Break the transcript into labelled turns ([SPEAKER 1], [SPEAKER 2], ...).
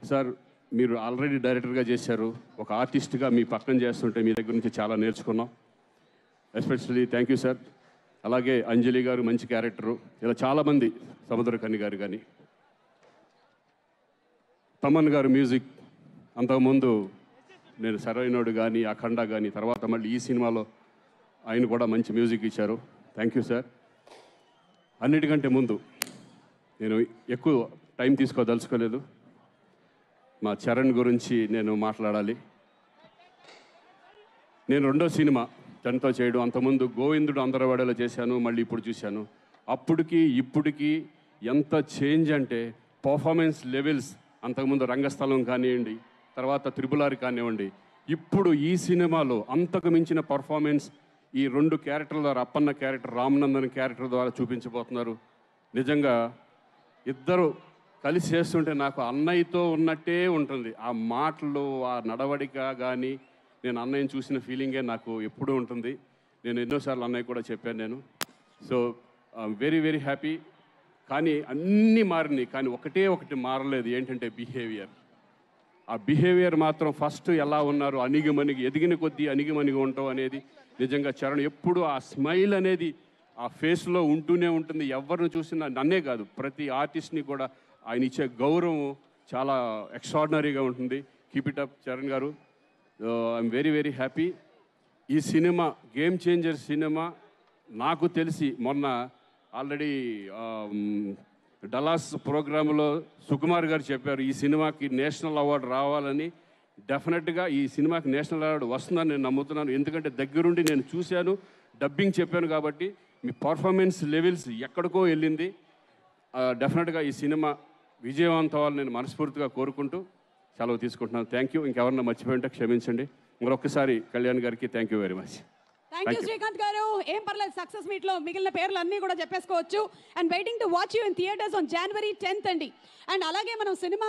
[SPEAKER 1] Sir మీరు already డైరెక్టర్గా చేశారు, ఒక ఆర్టిస్ట్గా మీ పక్కన చేస్తుంటే మీ దగ్గర నుంచి చాలా నేర్చుకున్నాం. Especially thank you sir. అలాగే అంజలి గారు మంచి క్యారెక్టరు, ఇలా చాలామంది, సముద్రకని గారు కానీ, తమన్ గారు మ్యూజిక్. అంతకుముందు నేను సరైనోడు కానీ, అఖండ కానీ, తర్వాత మళ్ళీ ఈ సినిమాలో ఆయన కూడా మంచి మ్యూజిక్ ఇచ్చారు. Thank you sir. అన్నిటికంటే ముందు నేను ఎక్కువ టైం తీసుకోదలుచుకోలేదు, మా చరణ్ గురించి నేను మాట్లాడాలి. నేను రెండో సినిమా చరణ్తో చేయడం, అంతకుముందు గోవిందుడు అందరవాడలో చేశాను, మళ్ళీ ఇప్పుడు చూశాను. అప్పటికి ఇప్పటికి ఎంత చేంజ్ అంటే పర్ఫార్మెన్స్ లెవెల్స్, అంతకుముందు రంగస్థలం కానివ్వండి, తర్వాత త్రిపులారి కానివ్వండి, ఇప్పుడు ఈ సినిమాలో అంతకు మించిన పర్ఫార్మెన్స్ ఈ రెండు క్యారెక్టర్ల ద్వారా, అప్పన్న క్యారెక్టర్, రామనందన్ క్యారెక్టర్ ద్వారా చూపించబోతున్నారు. నిజంగా ఇద్దరు కలిసి చేస్తుంటే నాకు అన్నయ్యతో ఉన్నట్టే ఉంటుంది. ఆ మాటలు, ఆ నడవడిక కానీ, నేను అన్నయ్యని చూసిన ఫీలింగే నాకు ఎప్పుడూ ఉంటుంది. నేను ఎన్నోసార్లు అన్నయ్య కూడా చెప్పాను నేను. So very very happy. కానీ అన్నీ మారినాయి, కానీ ఒకటి మారలేదు, ఏంటంటే బిహేవియర్. ఆ బిహేవియర్ మాత్రం ఫస్ట్ ఎలా ఉన్నారు, అణిగిమణిగి, ఎదిగిన కొద్దీ అణిగిమణిగి ఉంటాం అనేది నిజంగా చరణ్ ఎప్పుడు ఆ స్మైల్ అనేది ఆ ఫేస్లో ఉంటూనే ఉంటుంది. ఎవరిని చూసినా, నన్నే కాదు ప్రతి ఆర్టిస్ట్ని కూడా ఆయన ఇచ్చే గౌరవం చాలా ఎక్స్ట్రాడినరీగా ఉంటుంది. కీప్ ఇట్ అప్ చరణ్ గారు. I'm very very happy. ఈ సినిమా గేమ్ చేంజర్ సినిమా. నాకు తెలిసి మొన్న ఆల్రెడీ డలాస్ ప్రోగ్రాంలో సుకుమార్ గారు చెప్పారు, ఈ సినిమాకి నేషనల్ అవార్డు రావాలని. డెఫినెట్గా ఈ సినిమాకి నేషనల్ అవార్డు వస్తుందని నేను నమ్ముతున్నాను. ఎందుకంటే దగ్గరుండి నేను చూశాను, డబ్బింగ్ చెప్పాను కాబట్టి. మీ పర్ఫార్మెన్స్ లెవెల్స్ ఎక్కడికో వెళ్ళింది. డెఫినెట్గా ఈ సినిమా విజయవంతం అవ్వాలని నేను మనస్ఫూర్తిగా కోరుకుంటూ సెలవు తీసుకుంటున్నాను. Thank you. ఇంకెవరన్నా మర్చిపోయింటే క్షమించండి. మరొకసారి కళ్యాణ్ గారికి thank you very much.
[SPEAKER 2] Thank you Srikanth గారు. ఏం పర్లేదు, సక్సెస్ మీట్ లో మిగిలిన పేర్లు అన్నీ కూడా చెప్పేసుకోవచ్చు. And waiting to watch you in theatres on January 10th అండి. అండ్ అలాగే మనం సినిమా